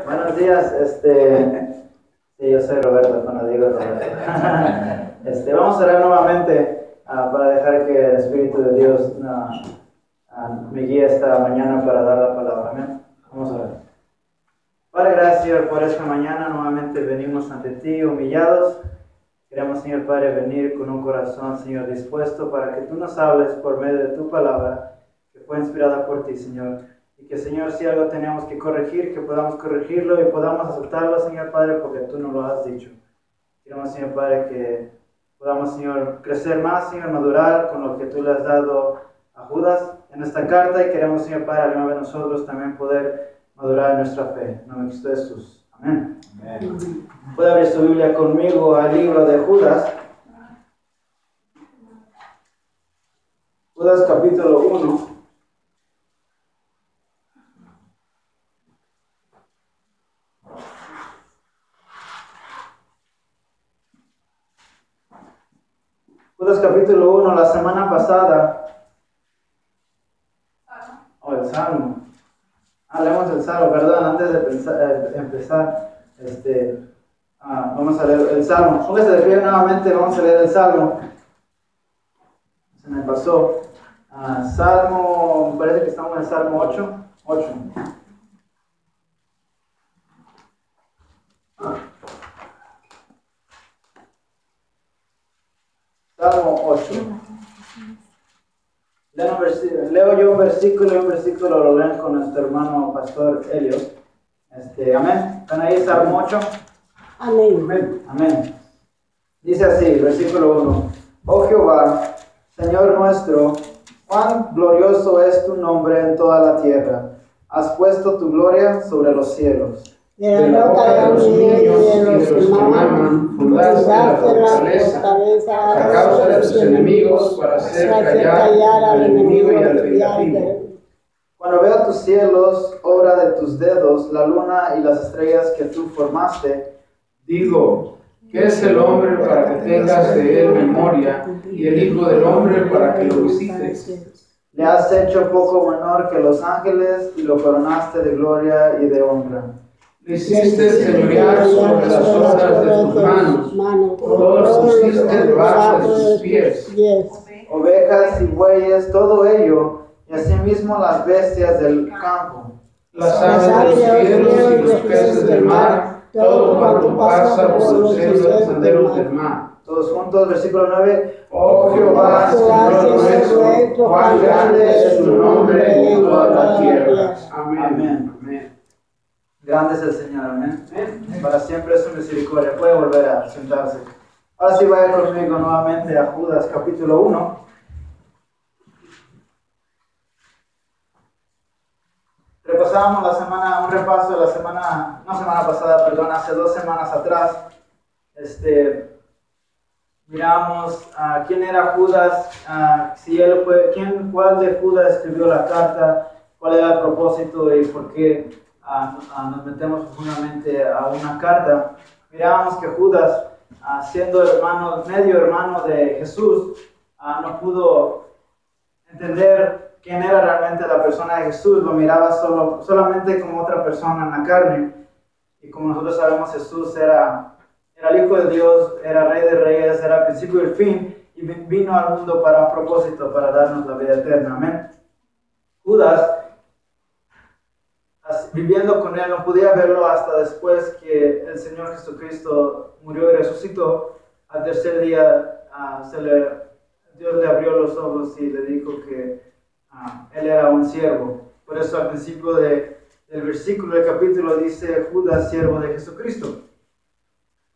Buenos días, sí, yo soy Roberto, cuando digo vamos a orar nuevamente para dejar que el Espíritu de Dios me guíe esta mañana para dar la palabra. Amén. Vamos a orar. Padre, gracias, Señor, por esta mañana. Nuevamente venimos ante ti humillados. Queremos, Señor Padre, venir con un corazón, Señor, dispuesto para que tú nos hables por medio de tu palabra, que fue inspirada por ti, Señor. Y que, Señor, si algo tenemos que corregir, que podamos corregirlo y podamos aceptarlo, Señor Padre, porque tú nos lo has dicho. Queremos, Señor Padre, que podamos, Señor, crecer más, Señor, madurar con lo que tú le has dado a Judas en esta carta. Y queremos, Señor Padre, al mismo de nosotros también poder madurar en nuestra fe. En nombre de Jesús. Amén. Amén. Puede abrir su Biblia conmigo al libro de Judas. Judas capítulo 1. Judas capítulo 1, la semana pasada. El Salmo. Leemos el Salmo, perdón, antes de empezar, vamos a leer el Salmo. Póngase de pie nuevamente, vamos a leer el Salmo. Se me pasó. Salmo, me parece que estamos en el Salmo 8. Salmo 8. Leo yo un versículo y un versículo lo leen con nuestro hermano pastor Elio. Amén. ¿Están ahí? Salmo 8. Amén. Amén. Dice así, versículo 1. Oh Jehová, Señor nuestro, cuán glorioso es tu nombre en toda la tierra. Has puesto tu gloria sobre los cielos. De la boca de los niños y de los que maman, fundaste la fortaleza a causa de tus enemigos, para hacer callar al enemigo y al vengativo. Cuando veo tus cielos, obra de tus dedos, la luna y las estrellas que tú formaste, digo, ¿qué es el hombre para que tengas de él memoria, y el hijo del hombre para que lo visites? Le has hecho poco menor que los ángeles y lo coronaste de gloria y de honra. Le hiciste señorear sobre las obras de tus manos, todo lo pusiste debajo de sus pies. Ovejas y bueyes, todo ello, y asimismo las bestias del campo. Las aves de los cielos y los peces del mar, todo cuanto pasa por los senderos del mar. Todos juntos, versículo 9. Oh Jehová, Señor nuestro, cuán grande es tu nombre en toda la tierra. Amén. Amén. Grande es el Señor, amén. Para siempre es su misericordia. Puede volver a sentarse. Ahora sí, vaya conmigo nuevamente a Judas capítulo 1. Repasábamos un repaso de la semana, no semana pasada, perdón, hace 2 semanas atrás. Miramos quién era Judas, cuál de Judas escribió la carta, cuál era el propósito y por qué nos metemos profundamente a una carta. Mirábamos que Judas, siendo medio hermano de Jesús, no pudo entender quién era realmente la persona de Jesús, lo miraba solamente como otra persona en la carne. Y como nosotros sabemos, Jesús era el Hijo de Dios, era Rey de Reyes, era el principio y el fin, y vino al mundo para un propósito, para darnos la vida eterna. Amén. Judas, viviendo con él, no podía verlo hasta después que el Señor Jesucristo murió y resucitó. Al tercer día, Dios le abrió los ojos y le dijo que él era un siervo. Por eso al principio del versículo del capítulo dice Judas, siervo de Jesucristo.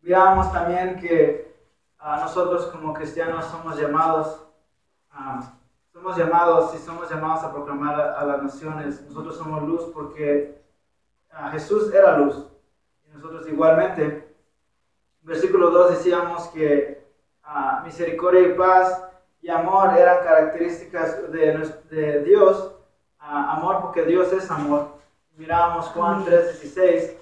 Veamos también que nosotros como cristianos somos llamados a proclamar a las naciones. Nosotros somos luz porque Jesús era luz. Y nosotros igualmente. En versículo 2 decíamos que misericordia y paz y amor eran características de Dios. Amor porque Dios es amor. Miramos Juan 3:16,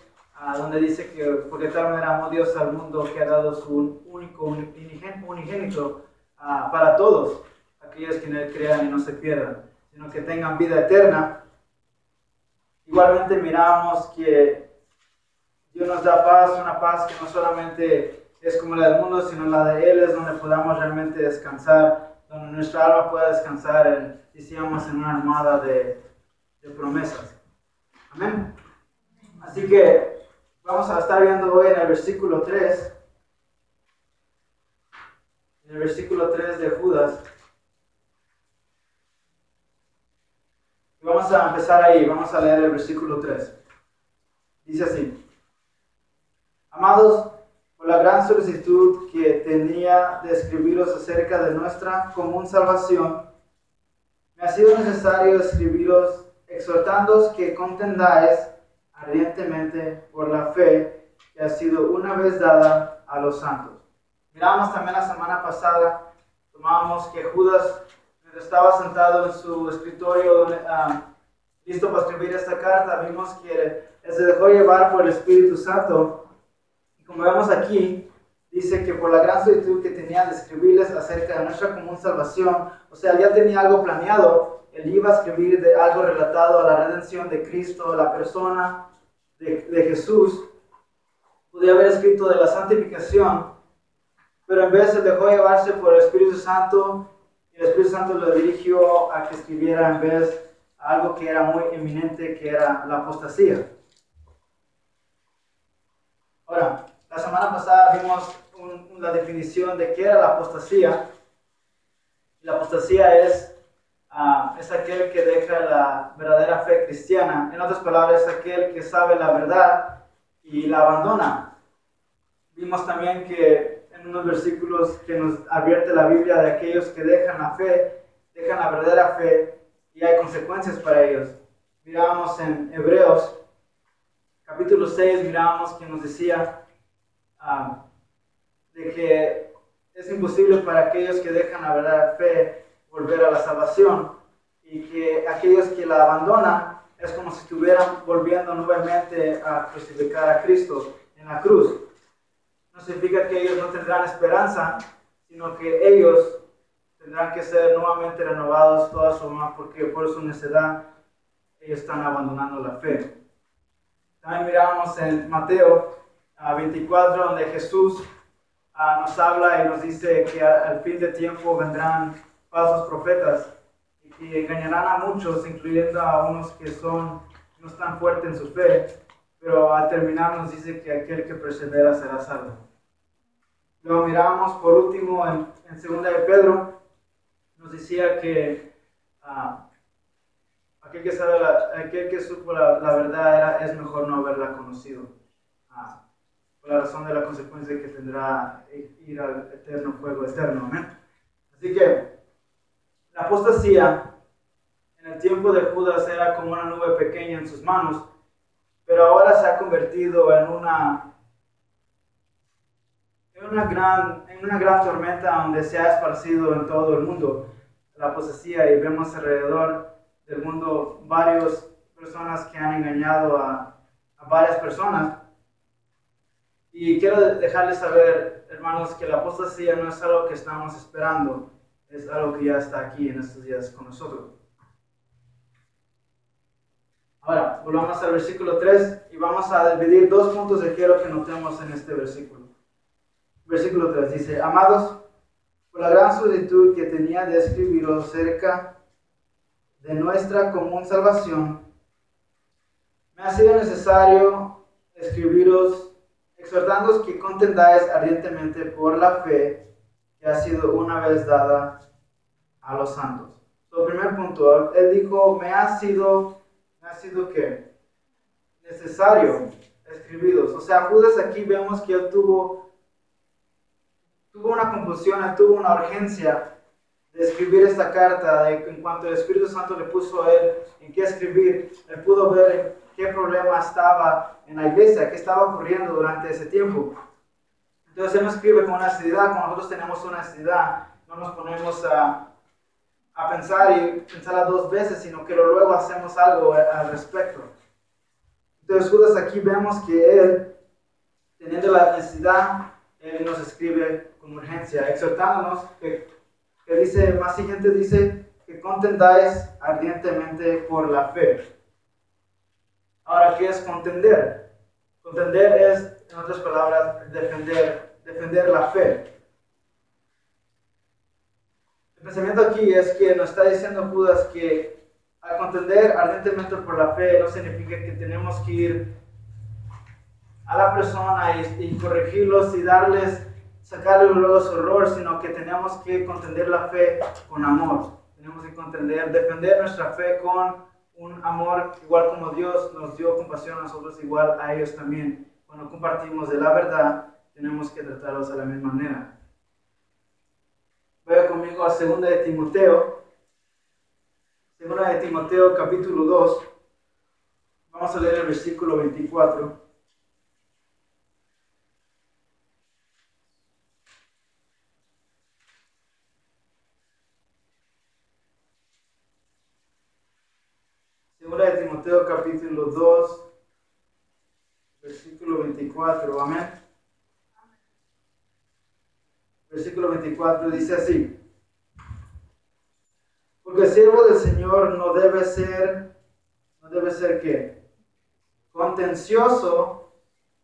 donde dice que porque tal manera amó Dios al mundo que ha dado su único unigénito para todos aquellos que en él crean y no se pierdan, sino que tengan vida eterna. Igualmente miramos que Dios nos da paz, una paz que no solamente es como la del mundo, sino la de Él es donde podamos realmente descansar, donde nuestra alma pueda descansar, decíamos, en una armada de promesas. Amén. Así que vamos a estar viendo hoy en el versículo 3, en el versículo 3 de Judas. Y vamos a empezar ahí, vamos a leer el versículo 3. Dice así: Amados, por la gran solicitud que tenía de escribiros acerca de nuestra común salvación, me ha sido necesario escribiros exhortándoos que contendáis ardientemente por la fe que ha sido una vez dada a los santos. Miramos también la semana pasada, tomábamos que Judas estaba sentado en su escritorio listo para escribir esta carta. Vimos que él se dejó llevar por el Espíritu Santo. Y como vemos aquí, dice que por la gran solicitud que tenía de escribirles acerca de nuestra común salvación, o sea, ya tenía algo planeado. Él iba a escribir de algo relatado a la redención de Cristo, la persona de Jesús. Podía haber escrito de la santificación, pero en vez se dejó llevarse por el Espíritu Santo, y el Espíritu Santo lo dirigió a que escribiera en vez a algo que era muy inminente, que era la apostasía. Ahora, la semana pasada vimos la definición de qué era la apostasía. La apostasía es aquel que deja la verdadera fe cristiana. En otras palabras, es aquel que sabe la verdad y la abandona. Vimos también que en unos versículos que nos advierte la Biblia de aquellos que dejan la fe, dejan la verdadera fe, y hay consecuencias para ellos. Mirábamos en Hebreos capítulo 6, mirábamos que nos decía de que es imposible para aquellos que dejan la verdadera fe volver a la salvación, y que aquellos que la abandonan es como si estuvieran volviendo nuevamente a crucificar a Cristo en la cruz. No significa que ellos no tendrán esperanza, sino que ellos tendrán que ser nuevamente renovados toda su alma, porque por su necedad ellos están abandonando la fe. También miramos en Mateo 24, donde Jesús nos habla y nos dice que al fin de tiempo vendrán falsos profetas y que engañarán a muchos, incluyendo a unos que no están fuertes en su fe, pero al terminar nos dice que aquel que persevera será salvo. Luego miramos por último en 2 de Pedro, nos decía que aquel que supo la verdad es mejor no haberla conocido, por la razón de la consecuencia que tendrá ir al eterno fuego eterno. ¿Amén? Así que la apostasía en el tiempo de Judas era como una nube pequeña en sus manos, pero ahora se ha convertido en una gran tormenta donde se ha esparcido en todo el mundo la apostasía, y vemos alrededor del mundo varias personas que han engañado a varias personas. Y quiero dejarles saber, hermanos, que la apostasía no es algo que estamos esperando, es algo que ya está aquí en estos días con nosotros. Ahora, volvamos al versículo 3 y vamos a dividir dos puntos que quiero que notemos en este versículo. Versículo 3 dice: Amados, por la gran solicitud que tenía de escribiros acerca de nuestra común salvación, me ha sido necesario escribiros exhortándoos que contendáis ardientemente por la fe que ha sido una vez dada a los santos. El primer punto, él dijo, me ha sido ¿qué? Necesario escribiros. O sea, Judas aquí vemos que él tuvo una compulsión, él tuvo una urgencia de escribir esta carta, en cuanto el Espíritu Santo le puso a él en qué escribir, él pudo ver qué problema estaba en la iglesia, qué estaba ocurriendo durante ese tiempo. Entonces él no escribe con honestidad. Cuando nosotros tenemos honestidad, no nos ponemos a pensar dos veces, sino que luego hacemos algo al respecto. Entonces Judas aquí vemos que él, teniendo la necesidad, él nos escribe con urgencia, exhortándonos que dice, más siguiente dice, que contendáis ardientemente por la fe. Ahora, ¿qué es contender? Contender es, en otras palabras, defender la fe. El pensamiento aquí es que nos está diciendo Judas que al contender ardientemente por la fe no significa que tenemos que ir a la persona y corregirlos y sacarle luego su error, sino que tenemos que contender la fe con amor. Tenemos que defender nuestra fe con un amor, igual como Dios nos dio compasión a nosotros, igual a ellos también. Cuando compartimos de la verdad, tenemos que tratarlos de la misma manera. Vaya conmigo a 2 de Timoteo. 2 de Timoteo capítulo 2. Vamos a leer el versículo 24. Segunda de Timoteo capítulo 2, versículo 24, amén. Versículo 24 dice así: porque el siervo del Señor no debe ser ¿qué? Contencioso,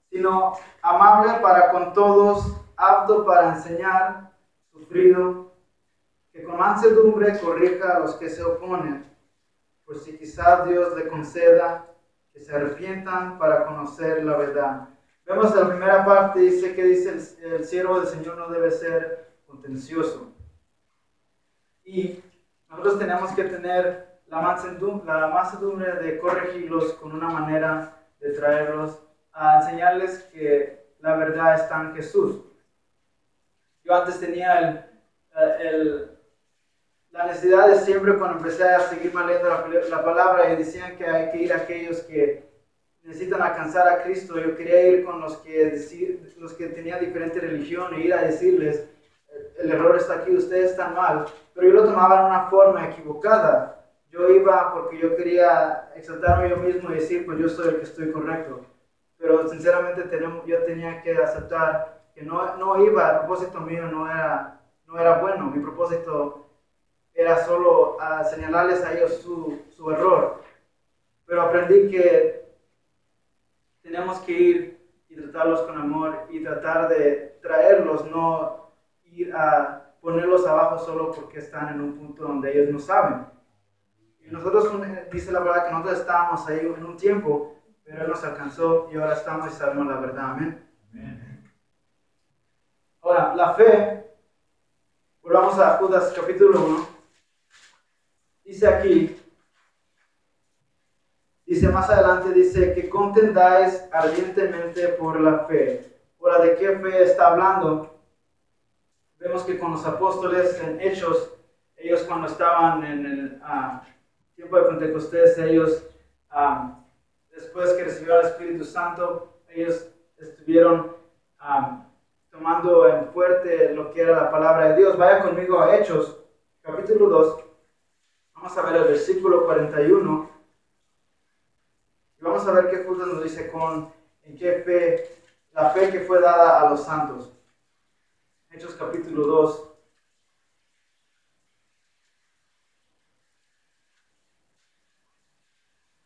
sino amable para con todos, apto para enseñar, sufrido, que con mansedumbre corrija a los que se oponen, por si quizás Dios le conceda que se arrepientan para conocer la verdad. Vemos en la primera parte, dice el siervo del Señor no debe ser contencioso. Y nosotros tenemos que tener la mansedumbre de corregirlos con una manera de traerlos a enseñarles que la verdad está en Jesús. Yo antes tenía la necesidad de siempre, cuando empecé a seguir leyendo la palabra y decían que hay que ir a aquellos que necesitan alcanzar a Cristo, yo quería ir con los que tenían diferente religión e ir a decirles: el error está aquí, ustedes están mal. Pero yo lo tomaba en una forma equivocada. Yo iba porque yo quería exaltarme yo mismo y decir, pues yo soy el que estoy correcto. Pero sinceramente yo tenía que aceptar que no iba, el propósito mío no era bueno. Mi propósito era solo señalarles a ellos su error. Pero aprendí que tenemos que ir y tratarlos con amor y tratar de traerlos, no ir a ponerlos abajo solo porque están en un punto donde ellos no saben. Y nosotros, dice la verdad, que nosotros estábamos ahí en un tiempo, pero Él nos alcanzó y ahora estamos y sabemos la verdad. Amén. Amén. Ahora, la fe, volvamos a Judas capítulo 1, dice aquí, más adelante, dice que contendáis ardientemente por la fe. Ahora, ¿de qué fe está hablando? Vemos que con los apóstoles en Hechos, ellos cuando estaban en el tiempo de Pentecostés, ellos, después que recibieron el Espíritu Santo, ellos estuvieron tomando en fuerte lo que era la palabra de Dios. Vaya conmigo a Hechos, capítulo 2. Vamos a ver el versículo 41. Y vamos a ver qué Judas nos dice en qué fe, la fe que fue dada a los santos. Hechos capítulo 2.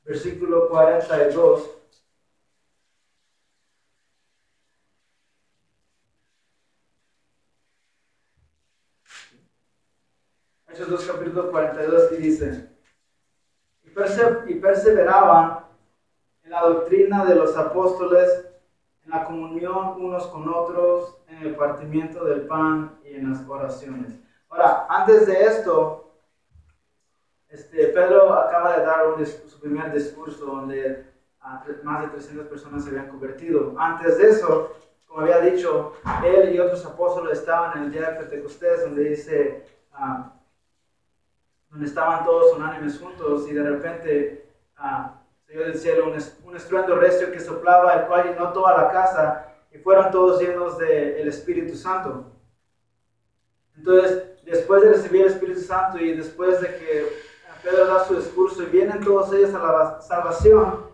Versículo 42. Hechos 2, capítulo 42, y dice: y perseveraban en la doctrina de los apóstoles, en la comunión unos con otros, en el partimiento del pan y en las oraciones. Ahora, antes de esto, Pedro acaba de dar su primer discurso donde más de 300 personas se habían convertido. Antes de eso, como había dicho, él y otros apóstoles estaban en el día de Pentecostés, donde dice, donde estaban todos unánimes juntos, y de repente se oyó del cielo un estruendo recio que soplaba, el cual llenó toda la casa, y fueron todos llenos del Espíritu Santo. Entonces, después de recibir el Espíritu Santo y después de que Pedro da su discurso y vienen todos ellos a la salvación,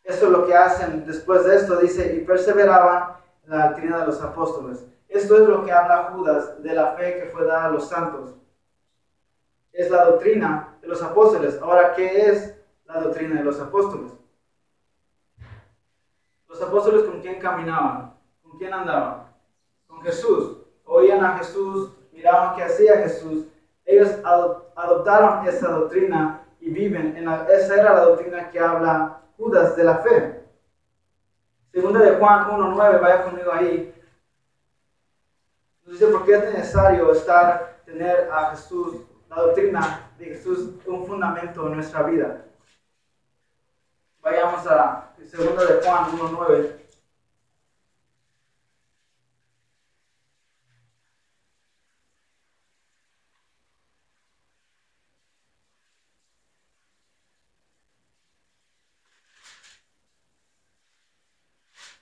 eso es lo que hacen después de esto, dice, y perseveraban en la doctrina de los apóstoles. Esto es lo que habla Judas de la fe que fue dada a los santos. Es la doctrina de los apóstoles. Ahora, ¿qué es la doctrina de los apóstoles? Los apóstoles, ¿con quién caminaban? ¿Con quién andaban? Con Jesús. Oían a Jesús, miraban qué hacía Jesús. Ellos adoptaron esa doctrina y viven. Esa era la doctrina que habla Judas de la fe. Segunda de Juan 1:9, vaya conmigo ahí. Nos dice por qué es necesario tener a Jesús, la doctrina de Jesús, un fundamento en nuestra vida. Vayamos a segunda de Juan 1:9.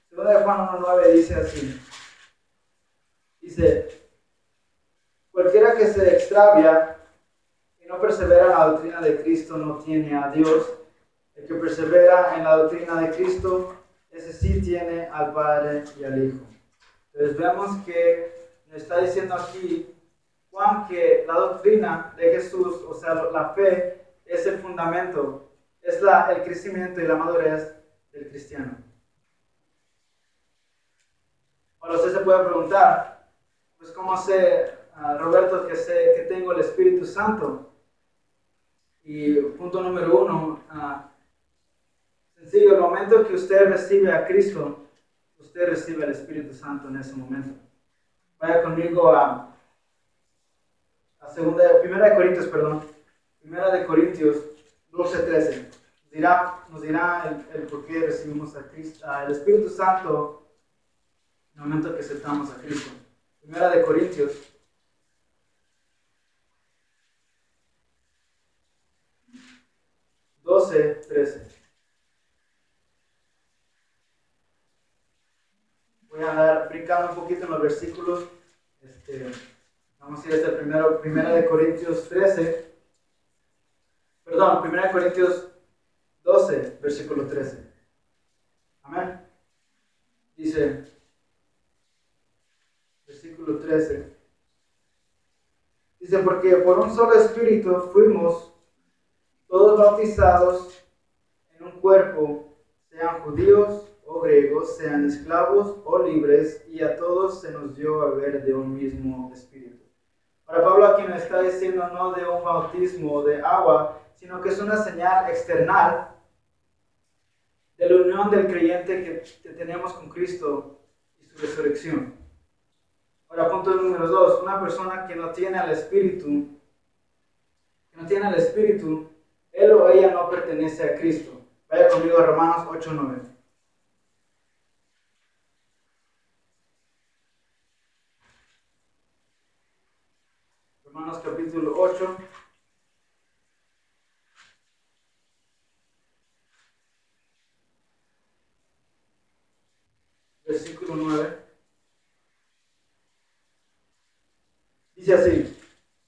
Segunda de Juan 1:9 dice así. Dice, cualquiera que se extravia y no persevera en la doctrina de Cristo no tiene a Dios. El que persevera en la doctrina de Cristo, ese sí tiene al Padre y al Hijo. Entonces vemos que nos está diciendo aquí Juan que la doctrina de Jesús, o sea, la fe, es el fundamento, es el crecimiento y la madurez del cristiano. Ahora usted se puede preguntar, pues ¿cómo sé, Roberto, que tengo el Espíritu Santo? Y punto número 1, sencillo, el momento que usted recibe a Cristo, usted recibe el Espíritu Santo en ese momento. Vaya conmigo a Primera de Corintios 12:13. Nos dirá el por qué recibimos a Cristo, el Espíritu Santo en el momento que aceptamos a Cristo. Primera de Corintios 12:13. Voy a andar brincando un poquito en los versículos. Vamos a ir hasta Primera de Corintios 12, versículo 13. Amén. Dice, versículo 13. Dice, porque por un solo espíritu fuimos todos bautizados en un cuerpo, sean judíos o griegos, sean esclavos o libres, y a todos se nos dio a beber de un mismo espíritu. Ahora Pablo aquí nos está diciendo no de un bautismo de agua, sino que es una señal external de la unión del creyente que tenemos con Cristo y su resurrección. Ahora punto número 2, una persona que no tiene al Espíritu, él o ella no pertenece a Cristo. Vaya conmigo a Romanos 8:9. Romanos capítulo 8. Versículo 9. Dice así,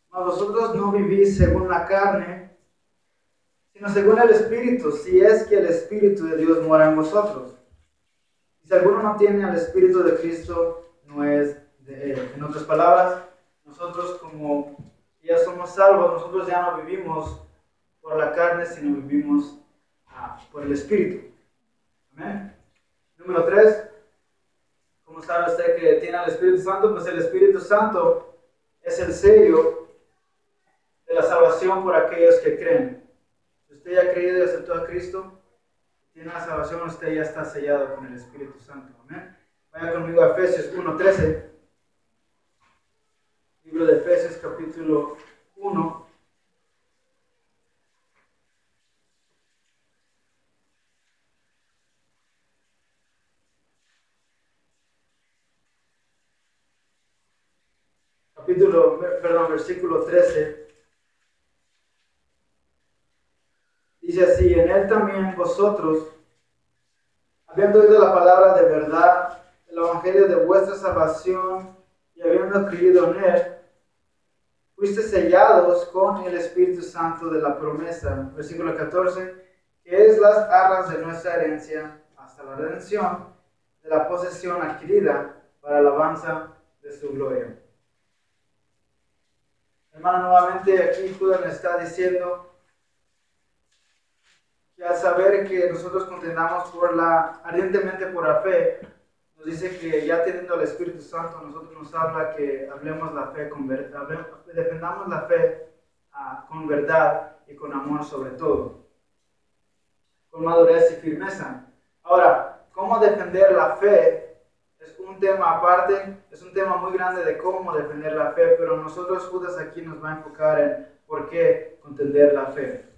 mas vosotros no vivís según la carne, sino según el Espíritu, si es que el Espíritu de Dios mora en vosotros. Y si alguno no tiene al Espíritu de Cristo, no es de él. En otras palabras, nosotros como ya somos salvos, nosotros ya no vivimos por la carne, sino vivimos por el Espíritu. Amén. Número 3, ¿cómo sabe usted que tiene al Espíritu Santo? Pues el Espíritu Santo es el sello de la salvación por aquellos que creen. Si usted ya ha creído y aceptó a Cristo, tiene la salvación, usted ya está sellado con el Espíritu Santo. Amén. Vaya conmigo a Efesios 1:13. Libro de Efesios capítulo 1. Versículo 13. Dice así, en él también vosotros, habiendo oído la palabra de verdad, el evangelio de vuestra salvación, y habiendo creído en él, fuiste sellados con el Espíritu Santo de la promesa. Versículo 14, que es las arras de nuestra herencia hasta la redención de la posesión adquirida para alabanza de su gloria. Hermano, nuevamente aquí Judas nos está diciendo que al saber que nosotros contendamos ardientemente por la fe, nos dice que ya teniendo el Espíritu Santo, nosotros nos habla que hablemos la fe con verdad, defendamos la fe con verdad y con amor sobre todo, con madurez y firmeza. Ahora, ¿cómo defender la fe? Es un tema aparte, es un tema muy grande de cómo defender la fe, pero nosotros Judas aquí nos va a enfocar en por qué contender la fe.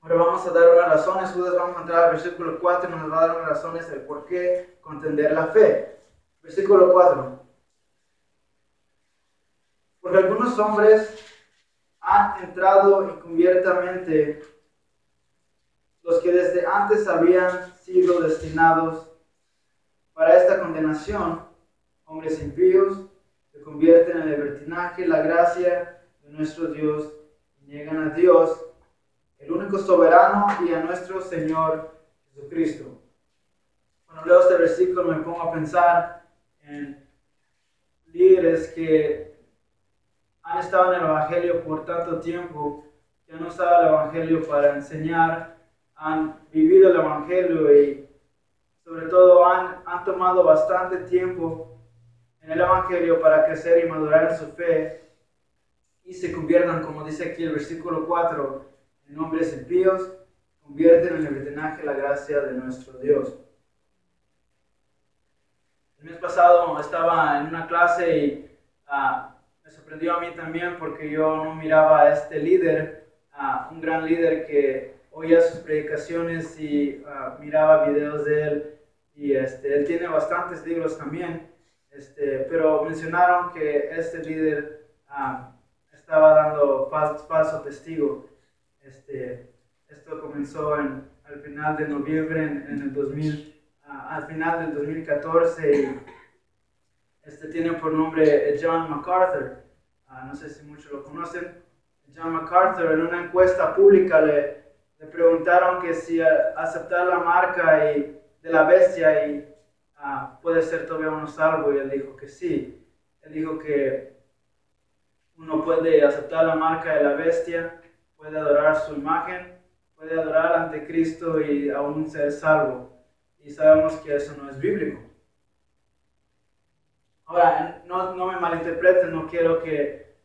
Ahora vamos a dar unas razones, Judas, vamos a entrar al versículo 4 y nos va a dar unas razones del por qué contender la fe. Versículo 4. Porque algunos hombres han entrado encubiertamente, los que desde antes habían sido destinados para esta condenación, hombres impíos, que convierten en libertinaje la gracia de nuestro Dios y niegan a Dios, el único soberano, y a nuestro Señor Jesucristo. Cuando leo este versículo me pongo a pensar en líderes que han estado en el Evangelio por tanto tiempo, que han usado el Evangelio para enseñar, han vivido el Evangelio y sobre todo han tomado bastante tiempo en el Evangelio para crecer y madurar en su fe y se conviertan, como dice aquí el versículo 4, en hombres impíos, convierten en libertinaje la gracia de nuestro Dios. El mes pasado estaba en una clase y me sorprendió a mí también porque yo no miraba a este líder, un gran líder que oía sus predicaciones y miraba videos de él. Y él tiene bastantes libros también, pero mencionaron que este líder estaba dando falso testigo. Esto comenzó al final de noviembre al final del 2014. Y tiene por nombre John MacArthur. No sé si muchos lo conocen. John MacArthur, en una encuesta pública le preguntaron que si aceptar la marca de la bestia puede ser todavía uno salvo, y él dijo que sí. Él dijo que uno puede aceptar la marca de la bestia, puede adorar su imagen, puede adorar al anticristo y aún ser salvo. Y sabemos que eso no es bíblico. Ahora, no me malinterpreten, no quiero que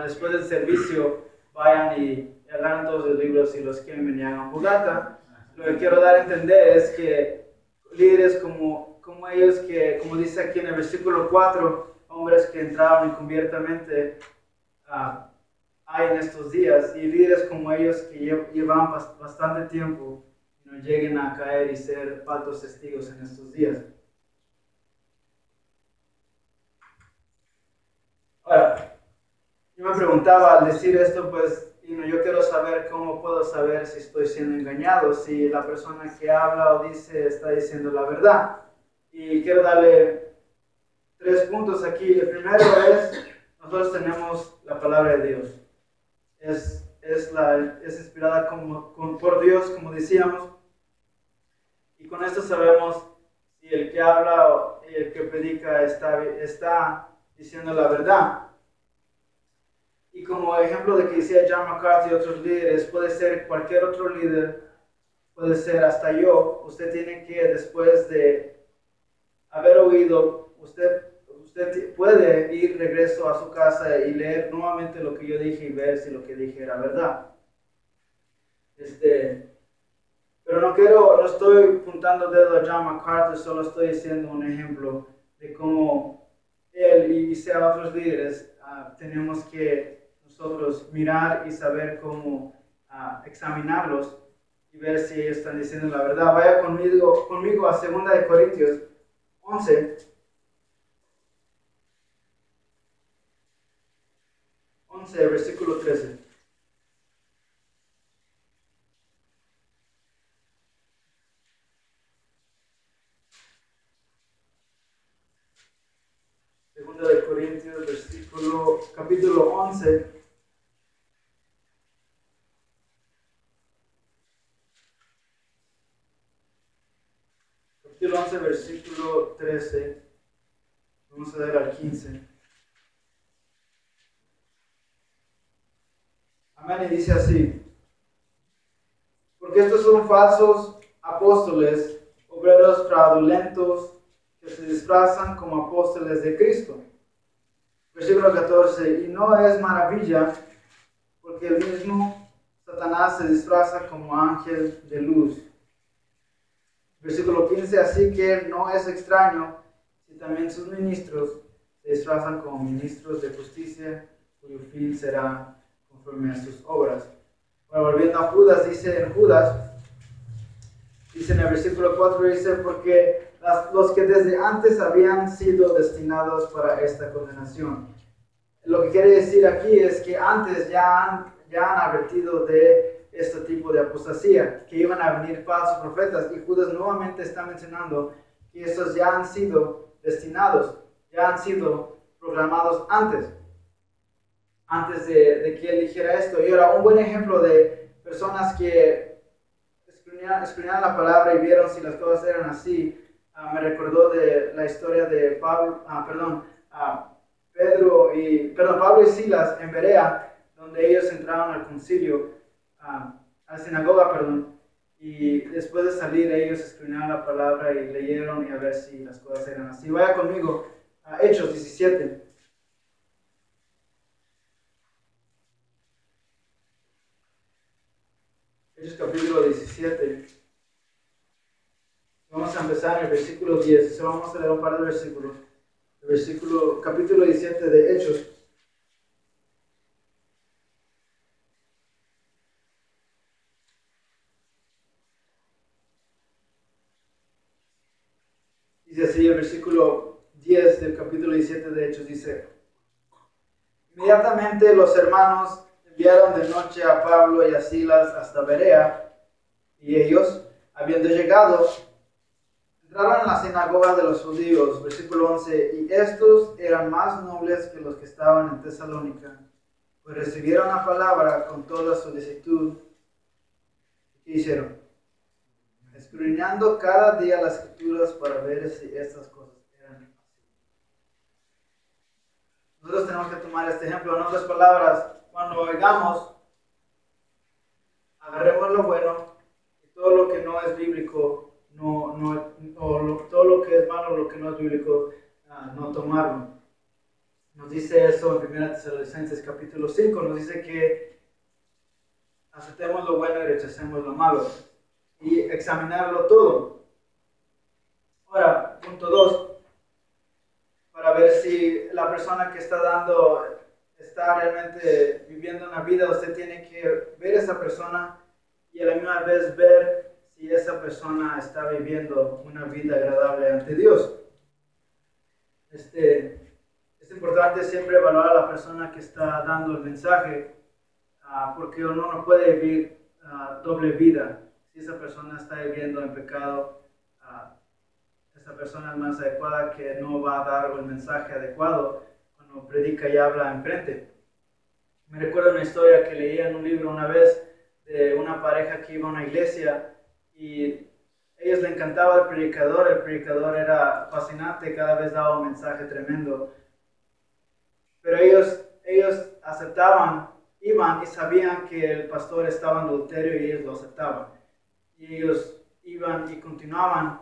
después del servicio vayan y agarran todos los libros y los quemen y hagan fogata. Lo que quiero dar a entender es que líderes como ellos, que como dice aquí en el versículo 4, hombres que entraron encubiertamente, hay en estos días, y líderes como ellos que llevan bastante tiempo, no lleguen a caer y ser falsos testigos en estos días. Ahora, yo me preguntaba al decir esto, pues, yo quiero saber cómo puedo saber si estoy siendo engañado, si la persona que habla o dice está diciendo la verdad. Y quiero darle 3 puntos aquí. El primero es, nosotros tenemos la palabra de Dios. Es inspirada por Dios, como decíamos. Y con esto sabemos si el que habla o el que predica está diciendo la verdad. Y como ejemplo de que decía John MacArthur y otros líderes, puede ser cualquier otro líder, puede ser hasta yo. Usted tiene que, después de haber oído, usted puede ir regreso a su casa y leer nuevamente lo que yo dije y ver si lo que dije era verdad. Pero no estoy puntando dedo a John MacArthur, solo estoy diciendo un ejemplo de cómo él y sea otros líderes tenemos que nosotros mirar y saber cómo examinarlos y ver si ellos están diciendo la verdad. Vaya conmigo a 2 de Corintios 11, versículo 13. Segunda de Corintios, capítulo 11. Capítulo 11, versículo 13. Vamos a ver al 15. Amén, y dice así: porque estos son falsos apóstoles, obreros fraudulentos que se disfrazan como apóstoles de Cristo. Versículo 14, y no es maravilla, porque el mismo Satanás se disfraza como ángel de luz. Versículo 15, así que no es extraño si también sus ministros se disfrazan como ministros de justicia, cuyo fin será conforme a sus obras. Bueno, volviendo a Judas, dice en Judas, dice en el versículo 4, dice, porque los que desde antes habían sido destinados para esta condenación. Lo que quiere decir aquí es que antes ya han advertido de este tipo de apostasía, que iban a venir falsos profetas, y Judas nuevamente está mencionando que estos ya han sido destinados, ya han sido programados antes de que él dijera esto. Y ahora un buen ejemplo de personas que escudriñaron la palabra y vieron si las cosas eran así, me recordó de la historia de Pablo y Silas en Berea, donde ellos entraron al concilio, a la sinagoga, y después de salir ellos escudriñaron la palabra y leyeron y a ver si las cosas eran así. Vaya conmigo a Hechos 17. Hechos capítulo 17. Vamos a empezar en el versículo 10. Solo vamos a leer un par de versículos. Capítulo 17 de Hechos. Dice así el versículo 10 del capítulo 17 de Hechos. Dice, inmediatamente los hermanos enviaron de noche a Pablo y a Silas hasta Berea, y ellos, habiendo llegado, entraron en la sinagoga de los judíos. Versículo 11, y estos eran más nobles que los que estaban en Tesalónica, pues recibieron la palabra con toda solicitud. ¿Qué hicieron? Escudriñando cada día las escrituras para ver si estas cosas eran así. Nosotros tenemos que tomar este ejemplo. En otras palabras, cuando oigamos, agarremos lo bueno y todo lo que no es bíblico, todo lo que es malo, lo que no es bíblico, no tomarlo. Nos dice eso en 1 Tesalonicenses capítulo 5, nos dice que aceptemos lo bueno y rechacemos lo malo, y examinarlo todo. Ahora, punto 2, para ver si la persona que está dando está realmente viviendo una vida, usted tiene que ver a esa persona y a la misma vez ver si esa persona está viviendo una vida agradable ante Dios. Es importante siempre evaluar a la persona que está dando el mensaje, porque uno no puede vivir doble vida. Si esa persona está viviendo en pecado, esa persona es más adecuada que no va a dar el mensaje adecuado cuando predica y habla enfrente. Me recuerdo una historia que leí en un libro una vez de una pareja que iba a una iglesia y a ellos le encantaba el predicador era fascinante, cada vez daba un mensaje tremendo, pero ellos aceptaban, iban y sabían que el pastor estaba en adulterio y ellos lo aceptaban, y ellos iban y continuaban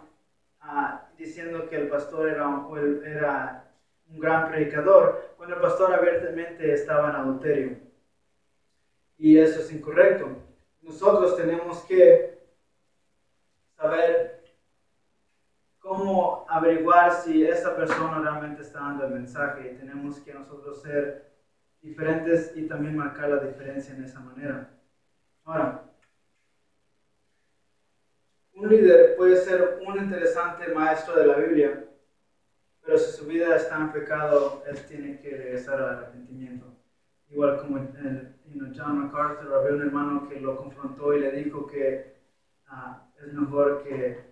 diciendo que el pastor era un gran predicador, cuando el pastor abiertamente estaba en adulterio. Y eso es incorrecto. Nosotros tenemos que saber cómo averiguar si esa persona realmente está dando el mensaje, y tenemos que nosotros ser diferentes y también marcar la diferencia en esa manera. Ahora, un líder puede ser un interesante maestro de la Biblia, pero si su vida está en pecado, él tiene que regresar al arrepentimiento. Igual como John MacArthur, había un hermano que lo confrontó y le dijo que es mejor que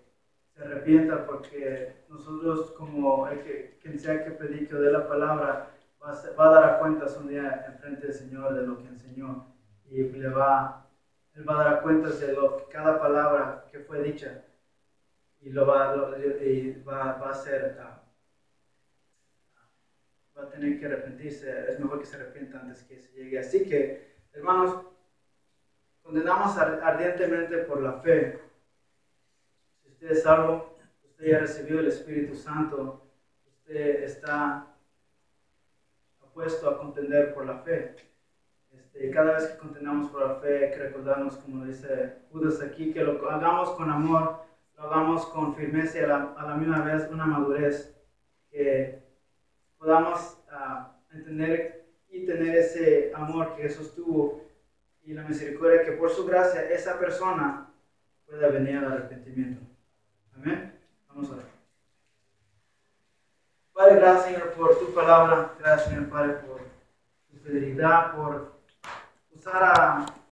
se arrepienta, porque nosotros, como quien sea que predique o dé la palabra, va a dar cuentas un día en frente del Señor de lo que enseñó, y él va a dar cuentas de cada palabra que fue dicha, y va a tener que arrepentirse. Es mejor que se arrepienta antes que se llegue. Así que, hermanos, condenamos ardientemente por la fe. Si usted es salvo, usted ya recibió el Espíritu Santo, usted está apuesto a contender por la fe. Cada vez que contendamos por la fe, hay que recordarnos, como dice Judas aquí, que lo hagamos con amor, lo hagamos con firmeza y a la misma vez una madurez, que podamos entender y tener ese amor que Jesús tuvo y la misericordia, que por su gracia esa persona pueda venir al arrepentimiento. Amén. Vamos a ver. Padre, gracias, Señor, por tu palabra. Gracias, Señor, Padre, por tu fidelidad, por usar